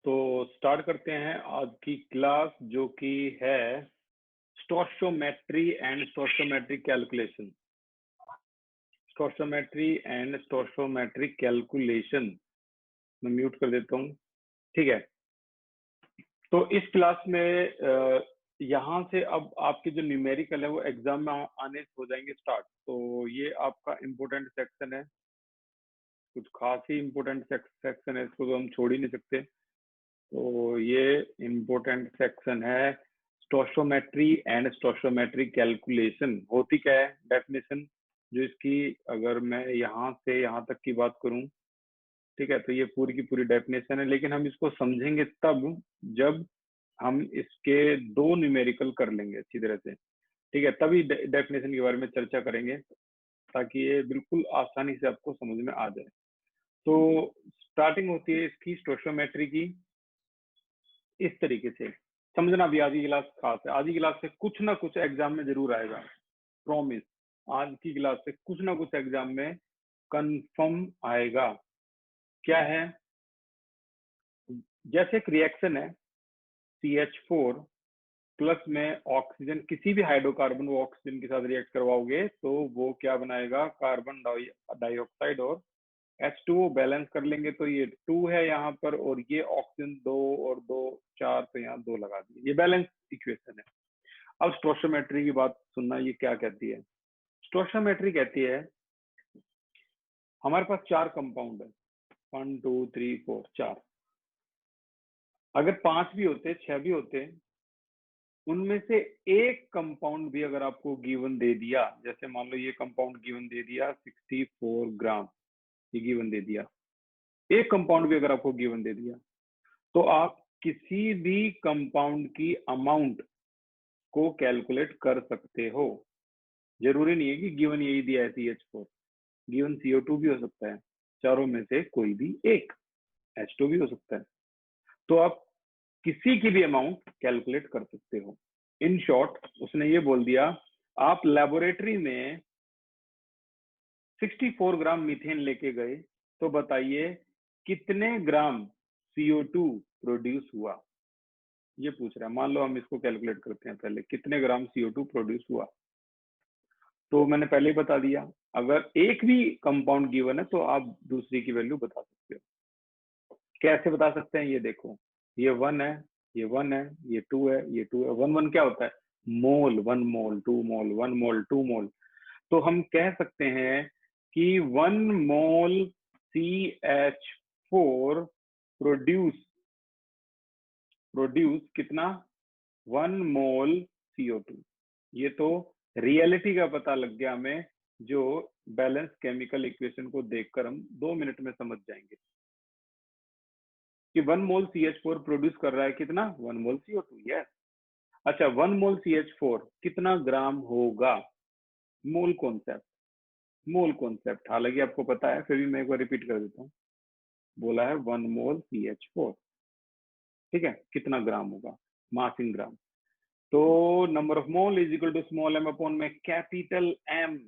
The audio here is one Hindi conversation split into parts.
तो स्टार्ट करते हैं आज की क्लास, जो कि है stoichiometry and stoichiometric calculation. Stoichiometry and stoichiometric calculation. मैं म्यूट कर देता हूँ, ठीक है। तो इस क्लास में यहाँ से अब आपके जो न्यूमेरिकल है वो एग्जाम में आने हो जाएंगे स्टार्ट। तो ये आपका इम्पोर्टेंट सेक्शन है, कुछ खास ही इम्पोर्टेंट सेक्शन है, इसको तो हम छोड़ ही नहीं सकते। तो ये इम्पोर्टेंट सेक्शन है स्टोइकोमेट्री एंड स्टोइकोमेट्रिक कैलकुलेशन। होती क्या है डेफिनेशन, जो इसकी अगर मैं यहाँ से यहाँ तक की बात करूँ, ठीक है, तो ये पूरी की पूरी डेफिनेशन है। लेकिन हम इसको समझेंगे तब जब हम इसके दो न्यूमेरिकल कर लेंगे अच्छी तरह से, ठीक है, तभी डेफिनेशन के बारे में चर्चा करेंगे, ताकि ये बिल्कुल आसानी से आपको समझ में आ जाए। तो स्टार्टिंग होती है इसकी स्टोइकोमेट्री की इस तरीके से। समझना भी आज की क्लास खास है, आज की क्लास से कुछ ना कुछ एग्जाम में जरूर आएगा, प्रॉमिस। आज की क्लास से कुछ ना कुछ एग्जाम में कंफर्म आएगा। क्या है? जैसे एक रिएक्शन है CH4 प्लस में ऑक्सीजन, किसी भी हाइड्रोकार्बन वो ऑक्सीजन के साथ रिएक्ट करवाओगे तो वो क्या बनाएगा, कार्बन डाइऑक्साइड और H2O बैलेंस कर लेंगे तो ये 2 है यहाँ पर, और ये ऑक्सीजन 2 और 2 4, तो यहाँ 2 लगा दिए, ये बैलेंस इक्वेशन है। अब स्टोइकोमेट्री की बात सुनना, ये क्या कहती है। स्टोइकोमेट्री कहती है हमारे पास 4 कंपाउंड है, 1 2 3 4 4। अगर 5 भी होते, 6 भी होते, उनमें से एक कंपाउंड भी अगर आपको गिवन दे दिया, जैसे मान लो ये कंपाउंड गिवन दे दिया 64 ग्राम, ये गिवन दे दिया, एक कंपाउंड भी अगर आपको गिवन दे दिया, तो आप किसी भी कंपाउंड की अमाउंट को कैलकुलेट कर सकते हो। जरूरी नहीं है कि गिवन यही दिया है CH4, गिवन CO2 भी हो सकता है, चारों में से कोई भी एक, H2 भी हो सकता है। तो आप किसी की भी अमाउंट कैलकुलेट कर सकते हो। इन शॉर्ट उसने ये बोल दिया, आप लेबोरेटरी में 64 ग्राम मीथेन लेके गए तो बताइए कितने ग्राम CO2 प्रोड्यूस हुआ, ये पूछ रहा है। मान लो हम इसको कैलकुलेट करते हैं, पहले कितने ग्राम CO2 प्रोड्यूस हुआ। तो मैंने पहले ही बता दिया, अगर एक भी कंपाउंड गिवन है तो आप दूसरी की वैल्यू बता सकते हो। कैसे बता सकते हैं, ये देखो, ये 1 है, ये 1 है, ये 2 है, ये 2 है। 1 1 क्या होता है, मोल, 1 मोल, 2 मोल, 1 मोल, 2 मोल। तो हम कह सकते हैं कि 1 मोल CH4 प्रोड्यूस कितना, 1 मोल CO2। ये तो रियलिटी का पता लग गया हमें, जो बैलेंस केमिकल इक्वेशन को देखकर हम 2 मिनट में समझ जाएंगे कि 1 मोल CH4 प्रोड्यूस कर रहा है कितना, 1 मोल CO2। यस। अच्छा, 1 मोल CH4 कितना ग्राम होगा, मोल कॉन्सेप्ट, मोल कॉन्सेप्ट हालांकि आपको पता है, फिर भी मैं एक बार रिपीट कर देता हूँ। बोला है 1 मोल CH4, ठीक है, कितना ग्राम होगा, मास इन ग्राम। तो number of mole is equal to small m upon में कैपिटल M,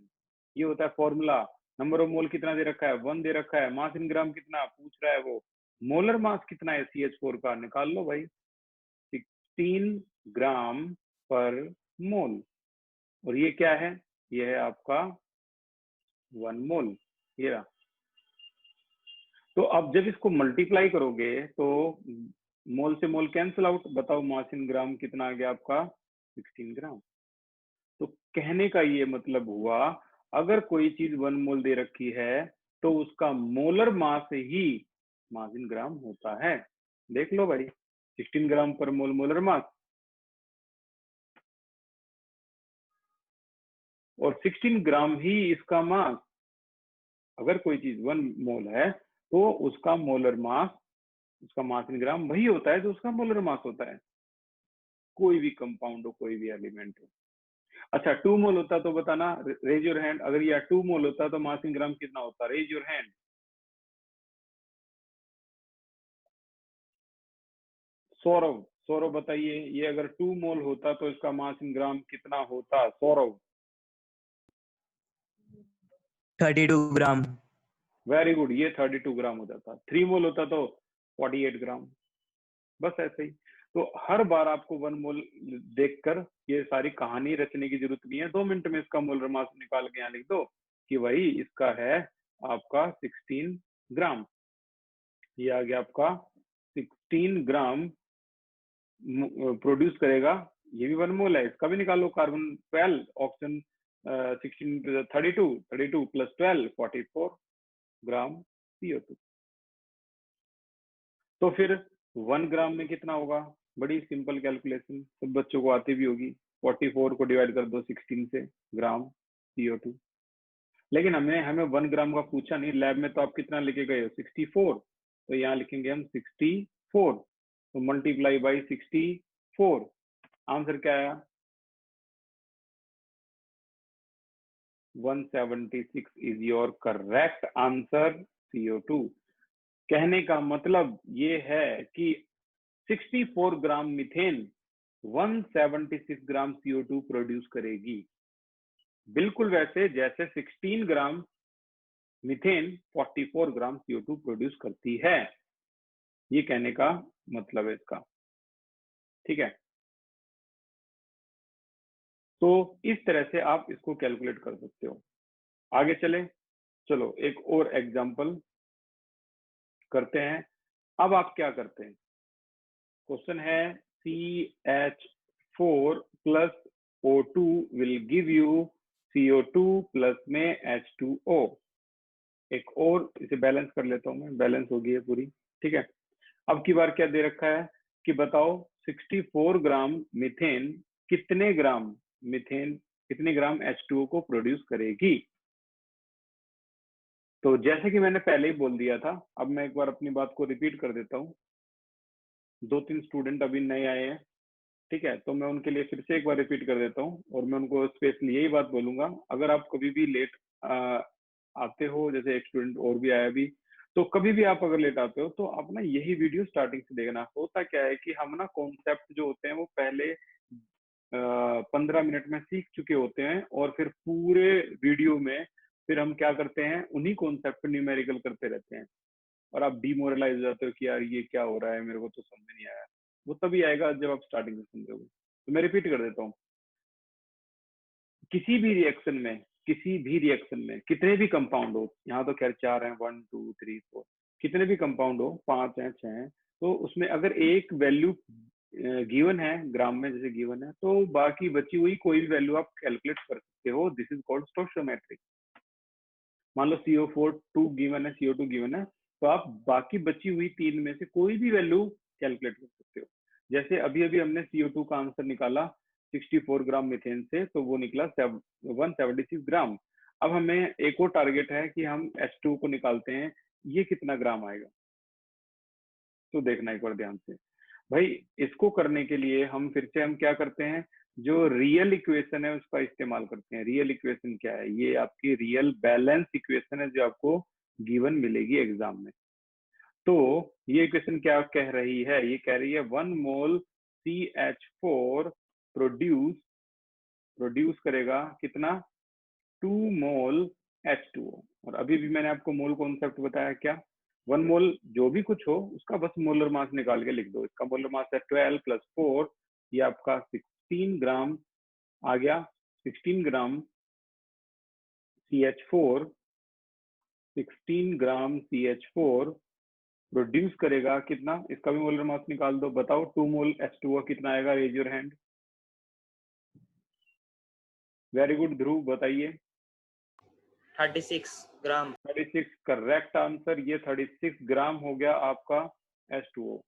ये होता है फॉर्मूला। नंबर ऑफ मोल कितना दे रखा है, 1 दे रखा है। मास इन ग्राम कितना पूछ रहा है वो, मोलर मास कितना है CH4 का, निकाल लो भाई, 16 ग्राम पर मोल। और ये क्या है, ये है आपका 1 मोल, ये रहा। तो अब जब इसको मल्टीप्लाई करोगे तो मोल से मोल कैंसिल आउट, बताओ मास इन ग्राम कितना आ गया आपका, 16 ग्राम। तो कहने का ये मतलब हुआ, अगर कोई चीज 1 मोल दे रखी है तो उसका molar mass he mass in ग्राम होता है। देख लो भाई, 16 ग्राम पर मोल मोलर मास, और 16 ग्राम ही इसका मास। अगर कोई चीज 1 मोल है तो उसका मोलर मास, उसका मास इन ग्राम वही होता है जो उसका मोलर मास होता है, कोई भी कंपाउंड हो, कोई भी एलिमेंट हो। अच्छा, 2 मोल होता तो बताना, रेज योर हैंड। अगर यह 2 मोल होता तो मास इन ग्राम कितना होता, raise your hand. Saurabh, Saurabh बताइए, ये अगर 2 मोल होता तो इसका मास इन ग्राम कितना होता, सौरभ। 32 ग्राम। वेरी गुड, ये 32 ग्राम हो जाता। 3 मोल होता तो 48 ग्राम। बस ऐसे ही। तो हर बार आपको 1 मोल देखकर ये सारी कहानी रचने की जरूरत नहीं है। 2 मिनट में इसका मोलर मास निकाल के यहाँ लिख दो कि वही इसका है आपका 16 ग्राम। ये आ गया आपका 16 ग्राम प्रोड्यूस करेगा, ये भी 1 मोल है, इसका भी निकालो। कार्बन 12, ऑक्सीजन 16 32 प्लस 12 44 ग्राम CO2। तो फिर 1 ग्राम में कितना होगा? बड़ी सिंपल कैलकुलेशन, सब बच्चों को आती भी होगी। 44 को डिवाइड कर दो 16 से, ग्राम CO2। लेकिन हमें 1 ग्राम का पूछा नहीं, लैब में तो आप कितना लेके गए हो? 64। तो यहाँ लिखेंगे हम 64, तो मल्टीप्लाई बाई 64। आंसर क्या आया? 176 is your correct answer, CO2। कहने का मतलब ये है कि 64 ग्राम मीथेन 176 ग्राम CO2 प्रोड्यूस करेगी, बिल्कुल वैसे जैसे 16 ग्राम मीथेन 44 ग्राम CO2 प्रोड्यूस करती है। ये कहने का मतलब है इसका, ठीक है। तो इस तरह से आप इसको कैलकुलेट कर सकते हो। आगे चले, चलो एक और एग्जांपल करते हैं। अब आप क्या करते हैं? क्वेश्चन है CH4 plus O2 will give you CO2 plus में H2O। एक और इसे बैलेंस कर लेता हूं मैं, बैलेंस हो गई है पूरी, ठीक है। अब की बार क्या दे रखा है कि बताओ 64 ग्राम मीथेन कितने ग्राम H2O को प्रोड्यूस करेगी। तो जैसे कि मैंने पहले ही बोल दिया था, अब मैं एक बार अपनी बात को रिपीट कर देता हूँ। 2-3 स्टूडेंट अभी नए आए हैं, ठीक है, तो मैं उनके लिए फिर से एक बार रिपीट कर देता हूँ और मैं उनको स्पेशली यही बात बोलूंगा, अगर आप कभी भी लेट आते हो, जैसे एक स्टूडेंट और भी आया अभी, तो कभी भी आप अगर लेट आते हो तो आप ना यही वीडियो स्टार्टिंग से देखना। होता क्या है कि हम ना कॉन्सेप्ट जो होते हैं वो पहले 15 मिनट में सीख चुके होते हैं, और फिर पूरे वीडियो में फिर हम क्या करते हैं, उन्हीं कॉन्सेप्ट न्यूमेरिकल करते रहते हैं, और आप डिमोरलाइज हो जाते हो कि यार ये क्या हो रहा है, मेरे को तो समझ नहीं आया। वो तभी आएगा जब आप स्टार्टिंग से समझोगे। तो मैं रिपीट कर देता हूँ, किसी भी रिएक्शन में कितने भी कंपाउंड हो, यहाँ तो खैर 4 हैं, 1 2 3 4, कितने भी कंपाउंड हो, 5 हैं 6 हैं, तो उसमें अगर एक वैल्यू गिवन है ग्राम में, जैसे गिवन है, तो बाकी बची हुई कोई भी वैल्यू आप कैलकुलेट कर सकते हो। This is called stoichiometry. मान लो CO2 गिवन है, CO2 गिवन है, तो आप बाकी बची हुई 3 में से कोई भी वैल्यू कैलकुलेट कर सकते हो। जैसे अभी अभी हमने CO2 का आंसर निकाला 64 ग्राम मीथेन से, तो वो निकला 176 ग्राम। अब हमें एक और टारगेट है कि हम H2 को निकालते हैं, ये कितना ग्राम आएगा। तो देखना एक बार ध्यान से भाई, इसको करने के लिए हम फिर से हम क्या करते हैं, जो रियल इक्वेशन है उसका इस्तेमाल करते हैं। रियल इक्वेशन क्या है? ये आपकी रियल बैलेंस इक्वेशन है जो आपको गिवन मिलेगी एग्जाम में। तो ये इक्वेशन क्या कह रही है? ये कह रही है 1 मोल CH4 प्रोड्यूस करेगा कितना? 2 मोल H2O। और अभी भी मैंने आपको मोल कॉन्सेप्ट बताया क्या? 1 मोल जो भी कुछ हो उसका बस मोलर मास निकाल के लिख दो। इसका मोलर मास है 12 प्लस 4, ये आपका 16 ग्राम आ गया। 16 ग्राम CH4, 16 ग्राम CH4 प्रोड्यूस करेगा कितना? इसका भी मोलर मास निकाल दो, बताओ 2 मोल H2O कितना आएगा? Raise your hand. Very good Dhruv, बताइए। 36 ग्राम। 36 करेक्ट आंसर, ये 36 ग्राम हो गया आपका H2O।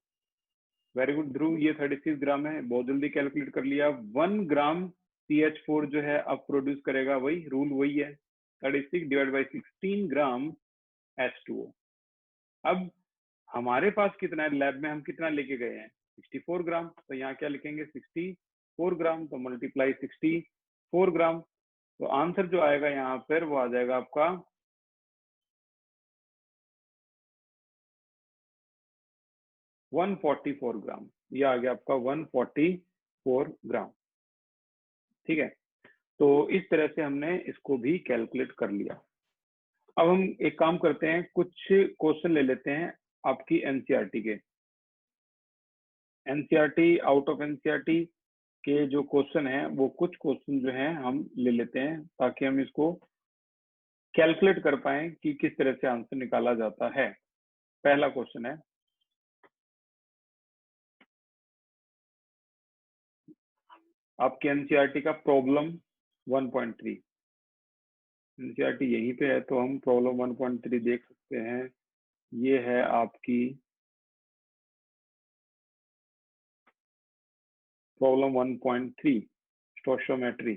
वेरी गुड ध्रुव, ये 36 ग्राम है, बहुत जल्दी कैलकुलेट कर लिया। 1 ग्राम CH4 जो है अब प्रोड्यूस करेगा, वही रूल वही है, 36 डिवाइड बाई 16 ग्राम H2O। अब हमारे पास कितना है लैब में, हम कितना लेके गए हैं? 64 ग्राम। तो यहाँ क्या लिखेंगे? 64 ग्राम, तो मल्टीप्लाई 64 ग्राम। तो आंसर जो आएगा यहाँ पर वो आ जाएगा आपका 144 ग्राम। ये आ गया आपका 144 ग्राम, ठीक है। तो इस तरह से हमने इसको भी कैलकुलेट कर लिया। अब हम एक काम करते हैं, कुछ क्वेश्चन ले लेते हैं आपकी एनसीईआरटी के। एनसीईआरटी, आउट ऑफ एनसीईआरटी के जो क्वेश्चन हैं वो कुछ क्वेश्चन जो हैं हम ले लेते हैं ताकि हम इसको कैलकुलेट कर पाए कि किस तरह से आंसर निकाला जाता है। पहला क्वेश्चन है, आपके एनसीईआरटी का प्रॉब्लम 1.3। एनसीईआरटी यहीं पे है तो हम प्रॉब्लम 1.3 देख सकते हैं। ये है आपकी प्रॉब्लम 1.3 स्टोइचियोमेट्री।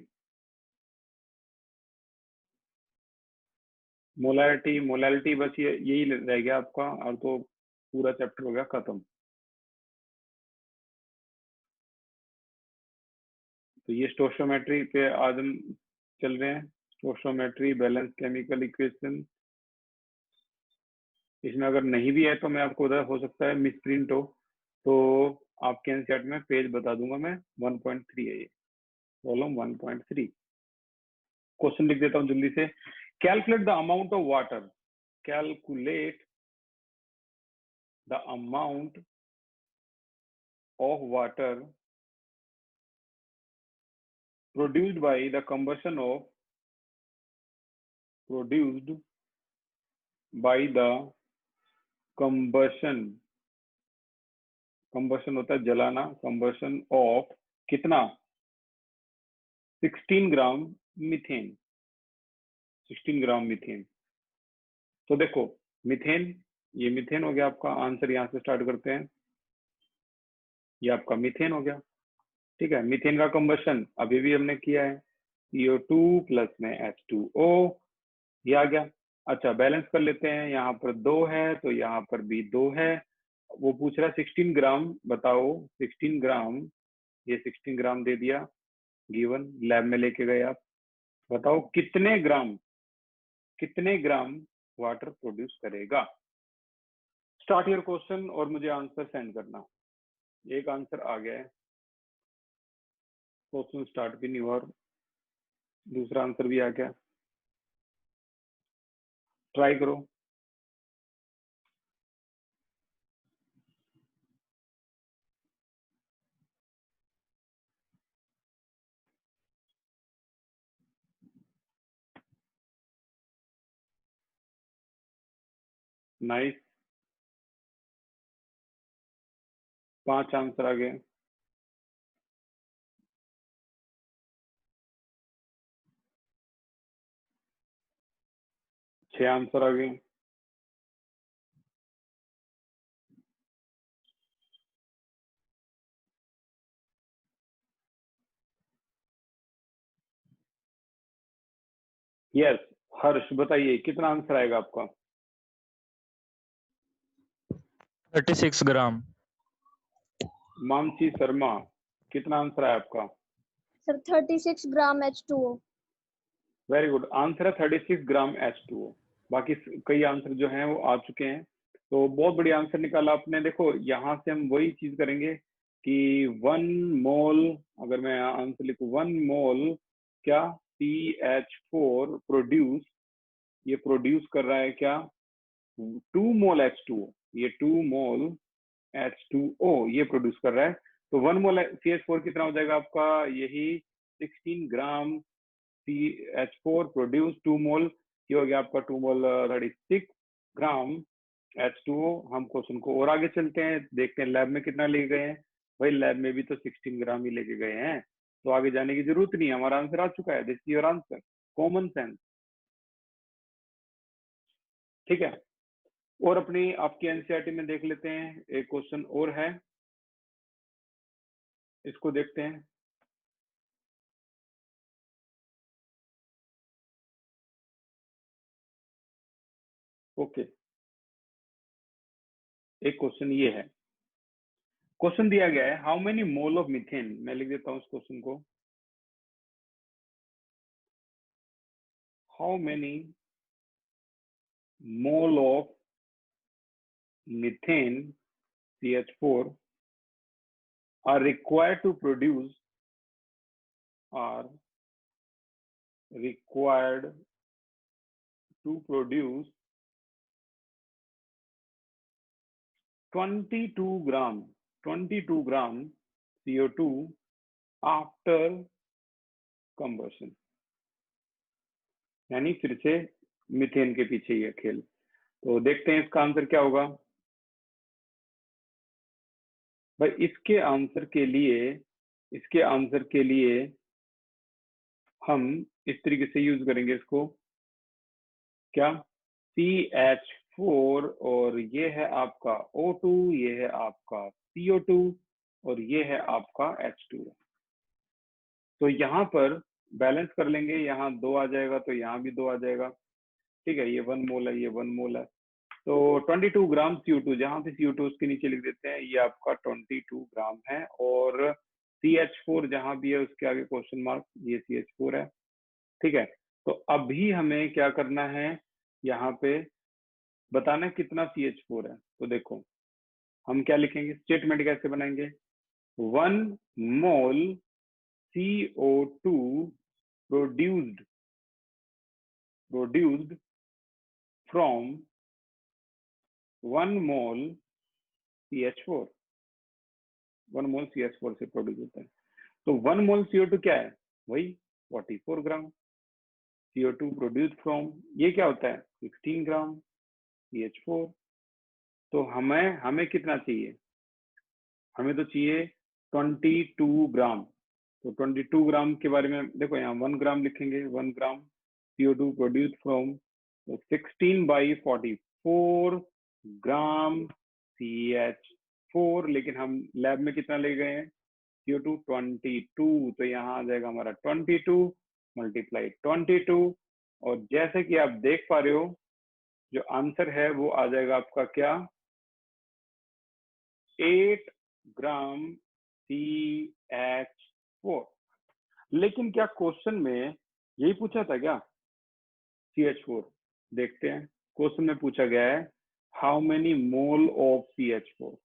मोलैरिटी बस यही रह गया आपका, और तो पूरा चैप्टर हो गया खत्म। तो ये स्टोइचियोमेट्री पे आज हम चल रहे हैं। Stoichiometry, balance chemical equation. इसमें अगर नहीं भी है तो मैं आपको उधर हो सकता है मिस प्रिंट हो, तो आपके एनसीईआरटी में पेज बता दूंगा मैं। 1.3 है ये, प्रॉब्लम 1.3। क्वेश्चन लिख देता हूँ जल्दी से। Calculate the amount of water, calculate the amount of water produced by the combustion of produced by the combustion होता है जलाना, combustion of कितना 16 ग्राम मीथेन। 16 ग्राम मीथेन। तो देखो मीथेन, ये मीथेन हो गया आपका। आंसर यहाँ से स्टार्ट करते हैं। ये आपका मीथेन हो गया, ठीक है। मीथेन का कंबशन अभी भी हमने किया है, CO2 प्लस में H2O, ये आ गया। अच्छा, बैलेंस कर लेते हैं। यहाँ पर 2 है तो यहाँ पर भी 2 है। वो पूछ रहा है 16 ग्राम बताओ। 16 ग्राम, ये 16 ग्राम दे दिया, गिवन। लैब में लेके गए आप, बताओ कितने ग्राम वाटर प्रोड्यूस करेगा। स्टार्ट योर क्वेश्चन और मुझे आंसर सेंड करना। एक आंसर आ गया है, क्वेश्चन स्टार्ट भी नहीं हुआ और दूसरा आंसर भी आ गया। ट्राई करो। नाइस, 5 आंसर आ गए। छह आंसर आ गए। यस, हर्ष बताइए कितना आंसर आएगा आपका। 36 ग्राम। मानसी शर्मा, कितना आंसर है आपका। सर 36 ग्राम H2O। वेरी गुड, आंसर है 36 ग्राम H2O। बाकी कई आंसर जो हैं वो आ चुके हैं, तो बहुत बढ़िया आंसर निकाला आपने। देखो यहाँ से हम वही चीज करेंगे कि 1 मोल, अगर मैं आंसर लिखूं 1 मोल क्या CH4 प्रोड्यूस, ये प्रोड्यूस कर रहा है क्या 2 मोल H2O। ये 2 मोल H2O ये प्रोड्यूस कर रहा है। तो 1 मोल CH4 कितना हो जाएगा आपका, यही 16 ग्राम CH4 प्रोड्यूस 2 मोल, ये हो गया आपका 2 मोल 36 ग्राम H2O। हम क्वेश्चन को और आगे चलते हैं, देखते हैं लैब में कितना लेके गए हैं। भाई लैब में भी तो 16 ग्राम ही लेके गए हैं, तो आगे जाने की जरूरत नहीं है, हमारा आंसर आ चुका है। This is your answer, common sense, ठीक है। और अपनी आपकी एनसीईआरटी में देख लेते हैं, एक क्वेश्चन और है, इसको देखते हैं। ओके, एक क्वेश्चन ये है। क्वेश्चन दिया गया है how many mole of methane, मैं लिख देता हूँ उस क्वेश्चन को। How many mole of methane CH4 are required to produce 22 gram 22 gram CO2 after combustion, यानी फिर से मीथेन के पीछे ये खेल। तो देखते हैं इसका आंसर क्या होगा। भाई इसके आंसर के लिए हम इस तरीके से यूज करेंगे इसको, क्या, CH4 और ये है आपका O2, ये है आपका CO2 और ये है आपका H2। तो यहाँ पर बैलेंस कर लेंगे, यहाँ 2 आ जाएगा तो यहाँ भी 2 आ जाएगा, ठीक है। ये 1 मोल है, ये 1 मोल है। तो 22 ग्राम CO2, जहां पे CO2 उसके नीचे लिख देते हैं, ये आपका 22 ग्राम है। और CH4 जहां भी है उसके आगे क्वेश्चन मार्क, ये CH4 है, ठीक है। तो अभी हमें क्या करना है, यहाँ पे बताना है कितना CH4 है। तो देखो हम क्या लिखेंगे, स्टेटमेंट कैसे बनाएंगे, 1 मोल CO2 produced from 1 mole CH4, 1 mole CH4 से प्रोड्यूस होता है। तो 1 मोल CO2 क्या है, वही 44 ग्राम CO2 प्रोड्यूस फ्रॉम, ये क्या होता है 16 ग्राम CH4। तो हमें कितना चाहिए, हमें तो चाहिए 22 ग्राम। तो 22 ग्राम के बारे में देखो, यहाँ 1 ग्राम लिखेंगे, 1 ग्राम CO2 प्रोड्यूस फ्रॉम, तो 16/44 ग्राम CH4। लेकिन हम लैब में कितना ले गए हैं, CO2 22, तो यहाँ आ जाएगा हमारा 22 × 22। और जैसे कि आप देख पा रहे हो, जो आंसर है वो आ जाएगा आपका क्या, 8 ग्राम CH4। लेकिन क्या क्वेश्चन में यही पूछा था क्या, CH4? देखते हैं, क्वेश्चन में पूछा गया है how many mole of CH4,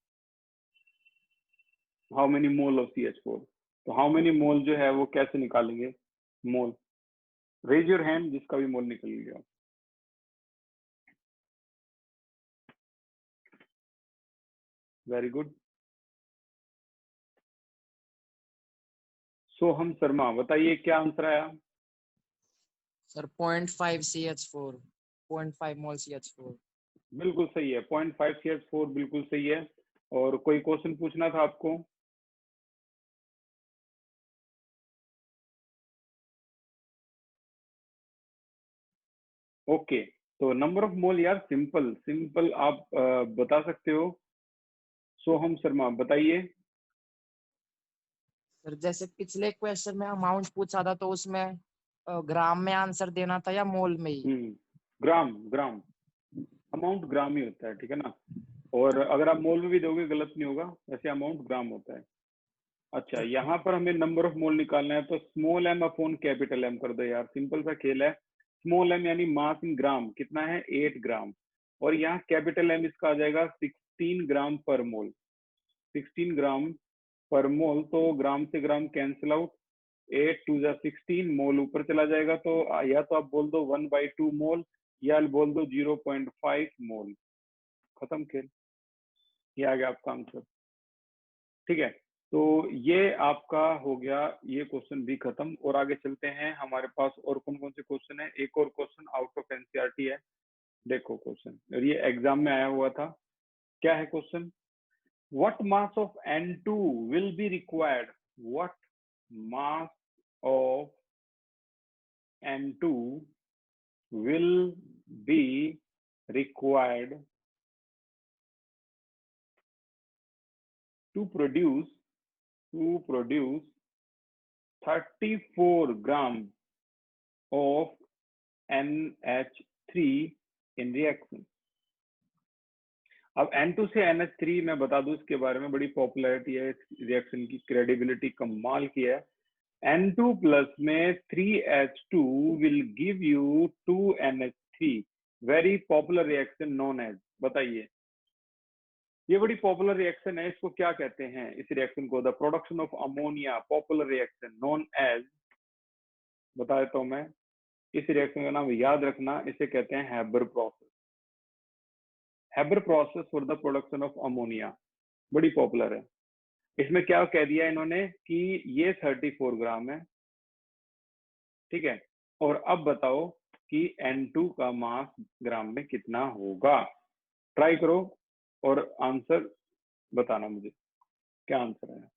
how many mole of CH4। तो हाउ मेनी मोल जो है वो कैसे निकालेंगे, मोल, रेज योर हैंड जिसका भी मोल निकल गया। Very good. सोहम शर्मा, बताइए क्या आंसर आया। सर 0.5 CH4, 0.5 मोल CH4। बिल्कुल सही है, 0.5 CH4 बिल्कुल सही है। और कोई क्वेश्चन पूछना था आपको, ओके। तो नंबर ऑफ मोल यार सिंपल आप बता सकते हो। सोहम शर्मा बताइए। सर जैसे पिछले क्वेश्चन में अमाउंट पूछा था तो उसमें ग्राम में आंसर देना था या मोल में ही? ग्राम अमाउंट ग्राम ही होता है, ठीक है ना। और अगर आप मोल में भी दोगे गलत नहीं होगा, वैसे अमाउंट ग्राम होता है। अच्छा, यहाँ पर हमें नंबर ऑफ मोल निकालना है, तो small m upon capital M कर दो यार, सिंपल सा खेल है। स्मॉल m यानी मास इन ग्राम कितना है, 8 ग्राम। और यहाँ कैपिटल M इसका आ जाएगा 16 ग्राम पर मोल, 16 ग्राम पर मोल। तो ग्राम से ग्राम कैंसिल आउट, 8 2 जा 16, मोल ऊपर चला जाएगा। तो या तो आप बोल दो 1/2 मोल, या बोल दो 0.5 मोल, खत्म खेल, ये आ गया आपका आंसर, ठीक है। तो ये आपका हो गया, ये क्वेश्चन भी खत्म। और आगे चलते हैं, हमारे पास और कौन कौन से क्वेश्चन है। एक और क्वेश्चन आउट ऑफ एनसीईआरटी है, देखो क्वेश्चन, और ये एग्जाम में आया हुआ था। क्या है question, what mass of N2 will be required, what mass of N2 will be required to produce 34 gram of NH3 in reaction। अब N2 से NH3 मैं बता दूं इसके बारे में, बड़ी पॉपुलैरिटी है इस रिएक्शन की, क्रेडिबिलिटी कमाल की है। N2 प्लस में 3H2 will give you 2NH3, very popular reaction known as, बताइए ये बड़ी पॉपुलर रिएक्शन है, इसको क्या कहते हैं इस रिएक्शन को, the production of ammonia, popular reaction known as, बता देता हूं मैं। इस रिएक्शन का नाम याद रखना, इसे कहते हैं Haber process, Haber process for the production of ammonia, बड़ी पॉपुलर है। इसमें क्या कह दिया इन्होंने कि ये 34 ग्राम है, ठीक है। और अब बताओ कि N2 का मास ग्राम में कितना होगा। ट्राई करो और आंसर बताना मुझे, क्या आंसर है।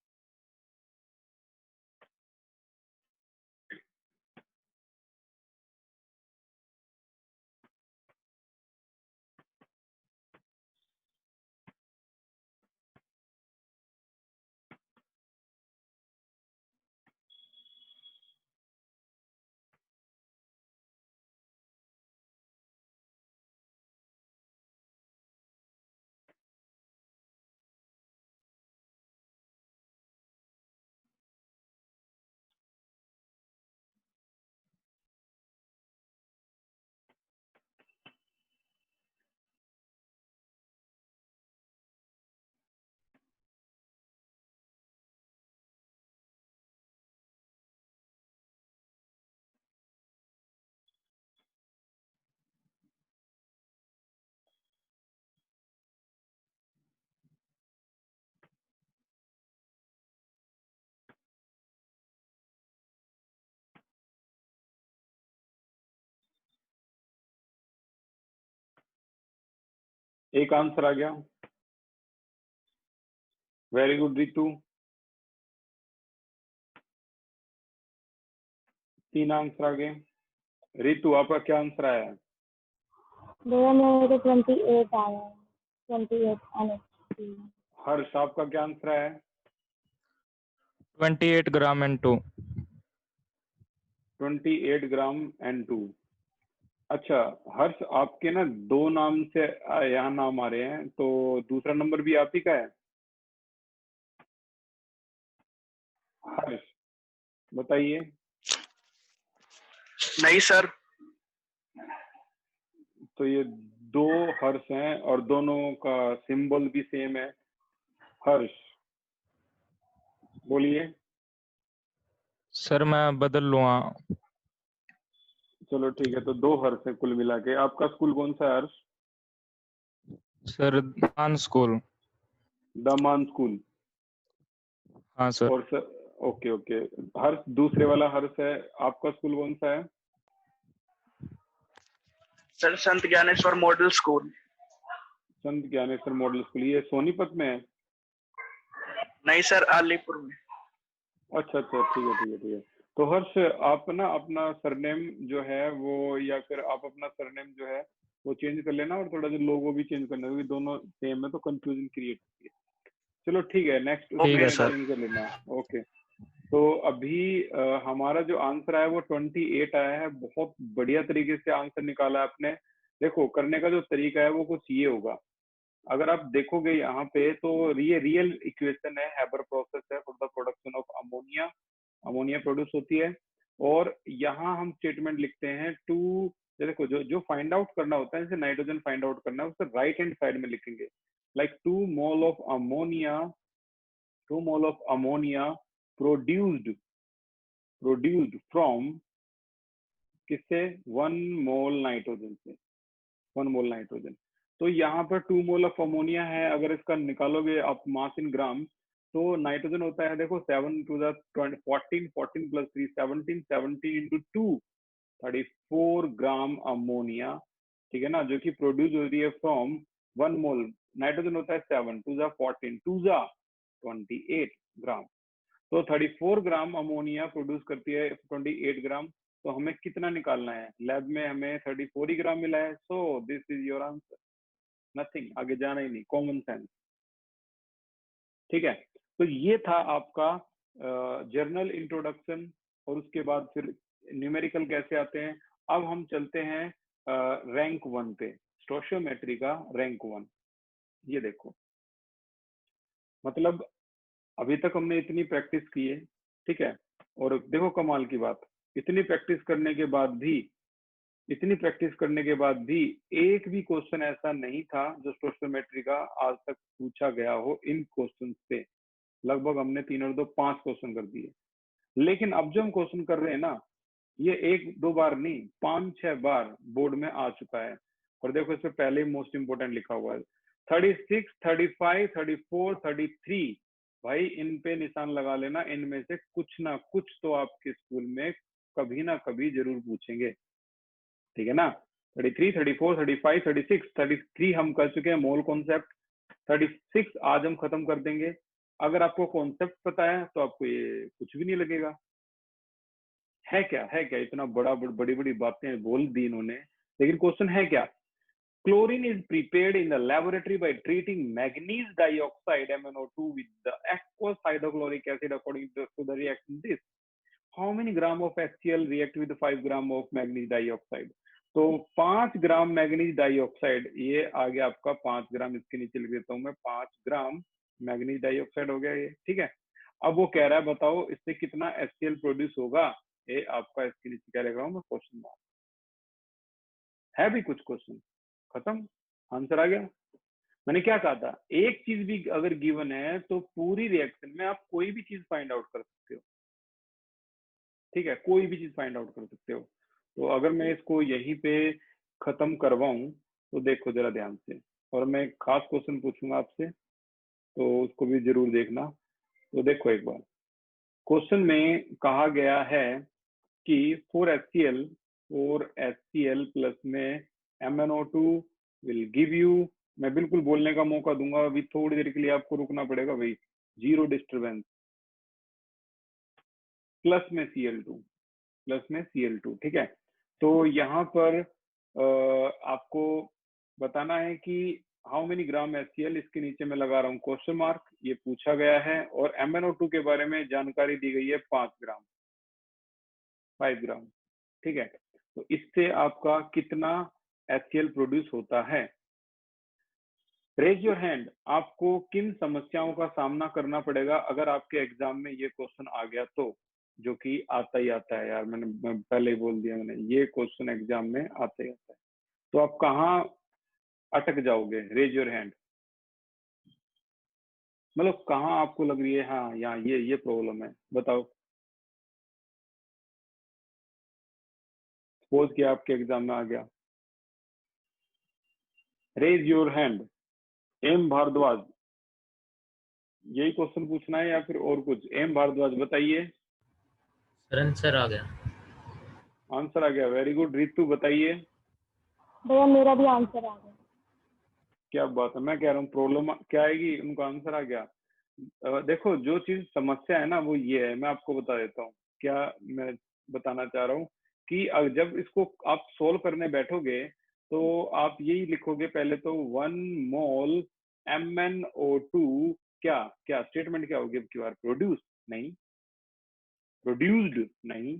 एक आंसर आ गया, वेरी गुड रितु। 3 आंसर आ गए। रितु आपका क्या आंसर आया है? भैया मेरे 28 आया है, 28 NH2। हर्ष आपका क्या आंसर आया है? 28 ग्राम N2। 28 ग्राम N2। अच्छा हर्ष, आपके ना 2 नाम से यहाँ नाम आ रहे हैं, तो दूसरा नंबर भी आप ही का है? हर्ष बताइए। नहीं सर। तो ये 2 हर्ष हैं और दोनों का सिंबल भी सेम है। हर्ष बोलिए। सर मैं बदल लूंगा। चलो ठीक है, तो 2 हर्ष है कुल मिला के। आपका स्कूल कौन सा है हर्ष? सर मान स्कूल। दमान स्कूल। हाँ सर। और सर ओके ओके। हर्ष दूसरे वाला हर्ष है, आपका स्कूल कौन सा है? सर संत ज्ञानेश्वर मॉडल स्कूल। संत ज्ञानेश्वर मॉडल स्कूल, ये सोनीपत में है? नहीं सर, अलीपुर में। अच्छा अच्छा, ठीक है ठीक है ठीक है। तो हर्ष आप ना अपना सरनेम जो है वो, या फिर आप अपना सरनेम जो है वो चेंज कर लेना, और थोड़ा जो लोगो भी चेंज करना, क्योंकि दोनों सेम है तो कंफ्यूजन क्रिएट होती है। चलो ठीक है, नेक्स्ट ठीक है उसमें सर। चेंज कर लेना। ओके, तो अभी हमारा जो आंसर आया वो 28 आया है। बहुत बढ़िया तरीके से आंसर निकाला है आपने। देखो करने का जो तरीका है वो कुछ ये होगा, अगर आप देखोगे यहाँ पे तो ये रियल इक्वेशन है, हैबर प्रोसेस है for the production of ammonia. Ammonia produce होती है, और यहाँ हम स्टेटमेंट लिखते हैं टू, देखो जो जो फाइंड आउट करना होता है, जैसे नाइट्रोजन फाइंड आउट करना है, उससे राइट हैंड साइड में लिखेंगे like 2 mole of ammonia, 2 mole of ammonia produced from किससे? 1 मोल नाइट्रोजन से, 1 मोल नाइट्रोजन। तो यहाँ पर 2 मोल ऑफ अमोनिया है, अगर इसका निकालोगे आप मास इन ग्राम, तो नाइट्रोजन होता है देखो 7 to the 14, 14 plus 3 17, 17 into 2 34 gram ammonia, ठीक है ना, जो कि प्रोड्यूस हो रही है फ्रॉम 1 मोल नाइट्रोजन होता है 7 टू द 14 टू द 28 ग्राम। तो 34 ग्राम अमोनिया प्रोड्यूस करती है 28 ग्राम। तो हमें कितना निकालना है? लैब में हमें 34 ही ग्राम मिला है, so this is your answer, nothing, आगे जाना ही नहीं, कॉमन सेंस। ठीक है, तो ये था आपका जर्नल इंट्रोडक्शन, और उसके बाद फिर न्यूमेरिकल कैसे आते हैं। अब हम चलते हैं रैंक 1 पे, स्टोशियोमेट्री का रैंक 1। ये देखो, मतलब अभी तक हमने इतनी प्रैक्टिस की है, ठीक है, और देखो कमाल की बात, इतनी प्रैक्टिस करने के बाद भी एक भी क्वेश्चन ऐसा नहीं था जो स्टोशियोमेट्री का आज तक पूछा गया हो इन क्वेश्चन से। लगभग हमने 3 और 2 5 क्वेश्चन कर दिए। लेकिन अब जो हम क्वेश्चन कर रहे हैं ना, ये 1-2 बार नहीं, 5-6 बार बोर्ड में आ चुका है। और देखो इसमें पहले ही मोस्ट इंपोर्टेंट लिखा हुआ है 36, 35, 34, 33 भाई इन पे निशान लगा लेना, इनमें से कुछ ना कुछ तो आपके स्कूल में कभी ना कभी जरूर पूछेंगे, ठीक है ना। 33, 34, 35, 36, 33 हम कर चुके हैं मोल कॉन्सेप्ट, 36 आज हम खत्म कर देंगे। अगर आपको कॉन्सेप्ट पता है तो आपको ये कुछ भी नहीं लगेगा। है क्या इतना बड़ी बड़ी बातें बोल दी इन्होंने, लेकिन क्वेश्चन है क्या। Chlorine is prepared in the laboratory by treating manganese dioxide MnO2 with the aqueous hydrochloric acid according to the reaction this. How many gram of HCl react with 5 gram of manganese dioxide? तो 5 ग्राम मैग्नीज डाइऑक्साइड, ये आ गया आपका 5 ग्राम, इसके नीचे लिख देता हूँ मैं, 5 ग्राम मैग्नीज डाइऑक्साइड हो गया ये, ठीक है। अब वो कह रहा है बताओ इससे कितना HCl प्रोड्यूस होगा, ये आपका इसके नीचे क्या लिख रहा हूँ मैं, क्वेश्चन मार्क। है भी कुछ क्वेश्चन, खत्म, आंसर आ गया। मैंने क्या कहा था, एक चीज भी अगर गिवन है तो पूरी रिएक्शन में आप कोई भी चीज फाइंड आउट कर सकते हो, ठीक है, कोई भी चीज फाइंड आउट कर सकते हो। तो अगर मैं इसको यहीं पे खत्म करवाऊं तो देखो जरा ध्यान से, और मैं एक खास क्वेश्चन पूछूंगा आपसे, तो उसको भी जरूर देखना। तो देखो एक बार, क्वेश्चन में कहा गया है कि 4HCl प्लस में MnO2 विल गिव यू, मैं बिल्कुल बोलने का मौका दूंगा, अभी थोड़ी देर के लिए आपको रुकना पड़ेगा भाई, जीरो डिस्टरबेंस, प्लस में Cl2, ठीक है। तो यहाँ पर आपको बताना है कि हाउ मेनी ग्राम HCl, इसके नीचे मैं लगा रहा हूँ क्वेश्चन मार्क, ये पूछा गया है, और MnO2 के बारे में जानकारी दी गई है 5 ग्राम, ठीक है। तो इससे आपका कितना HCl प्रोड्यूस होता है। रेज योर हैंड, आपको किन समस्याओं का सामना करना पड़ेगा अगर आपके एग्जाम में ये क्वेश्चन आ गया तो, जो कि आता ही आता है यार, मैं पहले ही बोल दिया मैंने, ये क्वेश्चन एग्जाम में आता ही आता है। तो आप कहाँ अटक जाओगे, रेज योर हैंड, मतलब कहाँ आपको लग रही है हाँ यहाँ ये प्रॉब्लम है, बताओ। सपोज कि आपके एग्जाम में आ गया, raise your hand. M Bhardwaj, यही क्वेश्चन पूछना है या फिर और कुछ। एम भारद्वाज बताइए। सर आंसर आ गया। आंसर आ गया, वेरी गुड। रितु बताइए। भैया मेरा भी आंसर आ गया। क्या बात है, मैं कह रहा हूँ प्रॉब्लम क्या आएगी, उनका आंसर आ गया। देखो जो चीज समस्या है ना वो ये है, मैं आपको बता देता हूँ क्या मैं बताना चाह रहा हूँ कि जब इसको आप सोल्व करने बैठोगे तो आप यही लिखोगे पहले तो 1 मोल MnO2 क्या क्या स्टेटमेंट क्या होगी अब की बार, प्रोड्यूस नहीं, प्रोड्यूस्ड नहीं,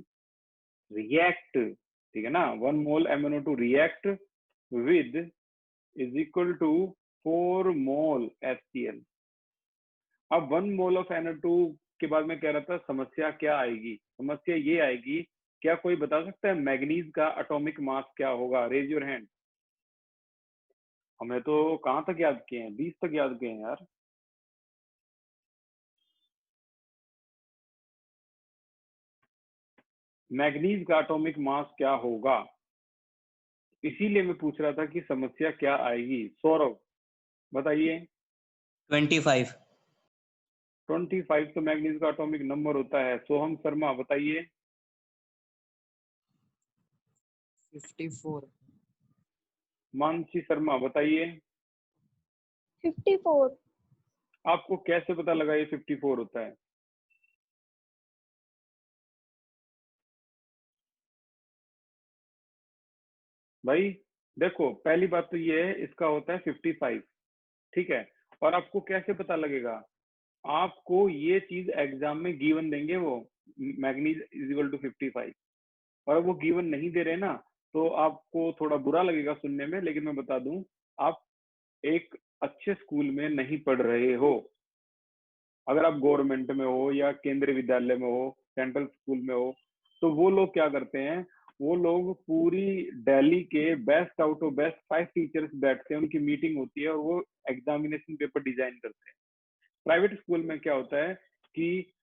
रिएक्ट, ठीक है ना। 1 mole MnO2 react with is equal to 4 mole HCl। अब 1 मोल ऑफ NO2 के बाद मैं कह रहा था समस्या क्या आएगी, समस्या ये आएगी, क्या कोई बता सकता है मैग्नीज का एटॉमिक मास क्या होगा, रेज योर हैंड। हमें तो कहाँ तक याद किए हैं, 20 तक याद किए हैं यार। मैग्नीज का एटॉमिक मास क्या होगा, इसीलिए मैं पूछ रहा था कि समस्या क्या आएगी। सौरभ बताइए। 25। 25 तो मैग्नीज का एटॉमिक नंबर होता है। सोहम शर्मा बताइए। 54। मानसी शर्मा बताइए। 54। आपको कैसे पता लगा ये 54 होता है। भाई देखो पहली बात तो ये है, इसका होता है 55, ठीक है। और आपको कैसे पता लगेगा, आपको ये चीज एग्जाम में गिवन देंगे, वो मैग्नीज इज इक्वल टू 55, और वो गिवन नहीं दे रहे ना तो आपको थोड़ा बुरा लगेगा सुनने में, लेकिन मैं बता दूं आप एक अच्छे स्कूल में नहीं पढ़ रहे हो। अगर आप गवर्नमेंट में हो या केंद्रीय विद्यालय में हो, सेंट्रल स्कूल में हो, तो वो लोग क्या करते हैं, वो लोग पूरी दिल्ली के best out of best 5 teachers बैठते हैं, उनकी मीटिंग होती है और वो एग्जामिनेशन पेपर डिजाइन करते हैं। प्राइवेट स्कूल में क्या होता है कि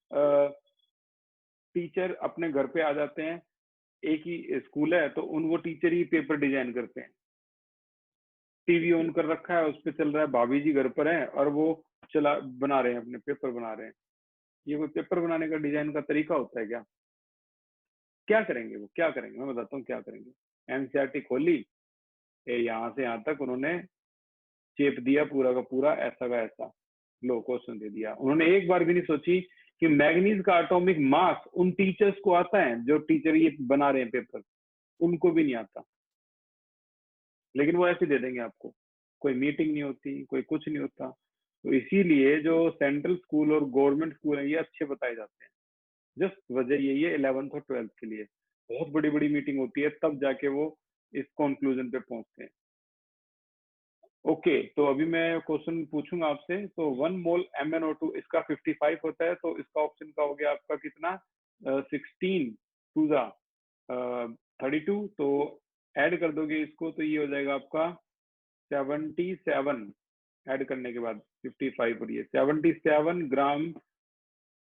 टीचर अपने घर पे आ जाते हैं, एक ही स्कूल है तो वो टीचर ही पेपर डिजाइन करते हैं। टीवी ऑन कर रखा है, उस पर चल रहा है, भाभी जी घर पर हैं और वो चला बना रहे हैं, अपने पेपर बना रहे हैं। ये कोई पेपर बनाने का डिजाइन का तरीका होता है क्या? क्या करेंगे वो, क्या करेंगे, मैं बताता हूँ क्या करेंगे। एनसीईआरटी खोली, यहाँ से यहाँ तक उन्होंने चेप दिया पूरा का पूरा, ऐसा का ऐसा लो क्वेश्चन दे दिया। उन्होंने एक बार भी नहीं सोची कि मैग्नीज का एटॉमिक मास उन टीचर्स को आता है जो टीचर ये बना रहे हैं पेपर, उनको भी नहीं आता, लेकिन वो ऐसे दे देंगे आपको। कोई मीटिंग नहीं होती, कोई कुछ नहीं होता। तो इसीलिए जो सेंट्रल स्कूल और गवर्नमेंट स्कूल है ये अच्छे बताए जाते हैं। जस्ट वजह यही है 11th और 12th के लिए बहुत बड़ी बड़ी मीटिंग होती है, तब जाके वो इस कंक्लूजन पे पहुंचते हैं। ओके, तो अभी मैं क्वेश्चन पूछूंगा आपसे। तो 1 मोल MnO2 इसका 55 होता है, तो इसका ऑप्शन का हो गया आपका कितना, 16 टू ज़ा 32। तो ऐड कर दोगे इसको तो ये हो जाएगा आपका 77। ऐड करने के बाद 55 और ये 77 ग्राम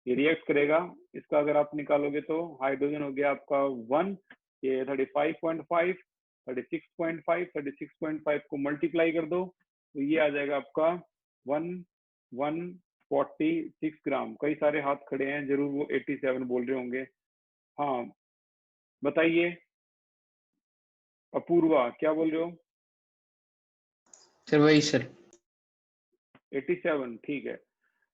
ये रिएक्ट करेगा। इसका अगर आप निकालोगे तो हाइड्रोजन हो गया आपका 1, ये 35.5, 36.5, 36.5 को मल्टीप्लाई कर दो तो ये आ जाएगा आपका 146 ग्राम। कई सारे हाथ खड़े हैं, जरूर वो 87 बोल रहे होंगे। हाँ बताइए, अपूर्वा क्या बोल रहे हो? सर वही सर। 87, ठीक है।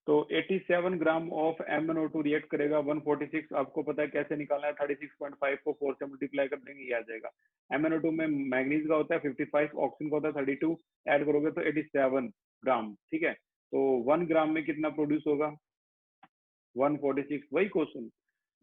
तो 87 ग्राम ऑफ MnO2 रिएक्ट करेगा 146। आपको पता है कैसे निकालना है, 36.5 को 4 से मल्टीप्लाई कर देंगे, ये आ जाएगा। MnO2 में मैग्नीज का होता है 55, ऑक्सीजन का होता है 32, ऐड करोगे तो 87 ग्राम, ठीक है। तो 1 ग्राम में कितना प्रोड्यूस होगा, 146। वही क्वेश्चन